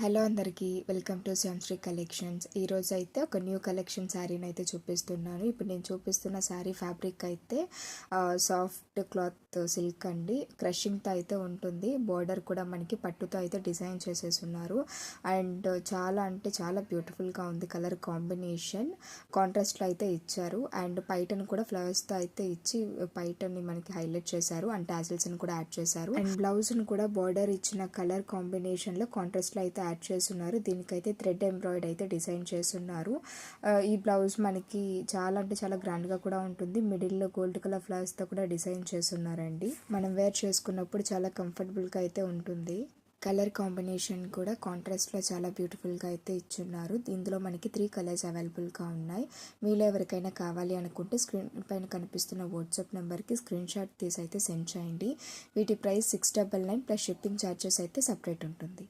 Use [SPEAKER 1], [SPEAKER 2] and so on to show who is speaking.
[SPEAKER 1] Hello అందరికీ welcome to శ్యామ్శ్రీ collections. ఈరోజు అయితే ఒక న్యూ కలెక్షన్ శారీని అయితే చూపిస్తున్నాను. ఇప్పుడు నేను చూపిస్తున్న శారీ ఫ్యాబ్రిక్ అయితే సాఫ్ట్ క్లాత్ సిల్క్ అండి. క్రషింగ్తో అయితే ఉంటుంది. బోర్డర్ కూడా మనకి పట్టుతో అయితే డిజైన్ చేసేస్తున్నారు. అండ్ చాలా అంటే చాలా బ్యూటిఫుల్గా ఉంది. కలర్ కాంబినేషన్ కాంట్రాస్ట్లో అయితే ఇచ్చారు. అండ్ పైటను కూడా ఫ్లవర్స్తో అయితే ఇచ్చి పైటని మనకి హైలైట్ చేశారు. అండ్ టాజిల్స్ని కూడా యాడ్ చేశారు. అండ్ బ్లౌజ్ని కూడా బోర్డర్ ఇచ్చిన కలర్ కాంబినేషన్లో కాంట్రాస్ట్లో అయితే యాడ్ చేస్తున్నారు. దీనికైతే థ్రెడ్ ఎంబ్రాయిడ్ అయితే డిజైన్ చేస్తున్నారు. ఈ బ్లౌజ్ మనకి చాలా అంటే చాలా గ్రాండ్గా కూడా ఉంటుంది. మిడిల్లో గోల్డ్ కలర్ ఫ్లవర్స్తో కూడా డిజైన్ చేస్తున్నారండి. మనం వేర్ చేసుకున్నప్పుడు చాలా కంఫర్టబుల్గా అయితే ఉంటుంది. కలర్ కాంబినేషన్ కూడా కాంట్రాస్ట్లో చాలా బ్యూటిఫుల్గా అయితే ఇచ్చున్నారు. ఇందులో మనకి 3 కలర్స్ అవైలబుల్గా ఉన్నాయి. మీలో ఎవరికైనా కావాలి అనుకుంటే స్క్రీన్ పైన కనిపిస్తున్న వాట్సాప్ నెంబర్కి స్క్రీన్ షాట్ తీసి అయితే సెండ్ చేయండి. వీటి ప్రైస్ 699 ప్లస్ షిప్పింగ్ ఛార్జెస్ అయితే సపరేట్ ఉంటుంది.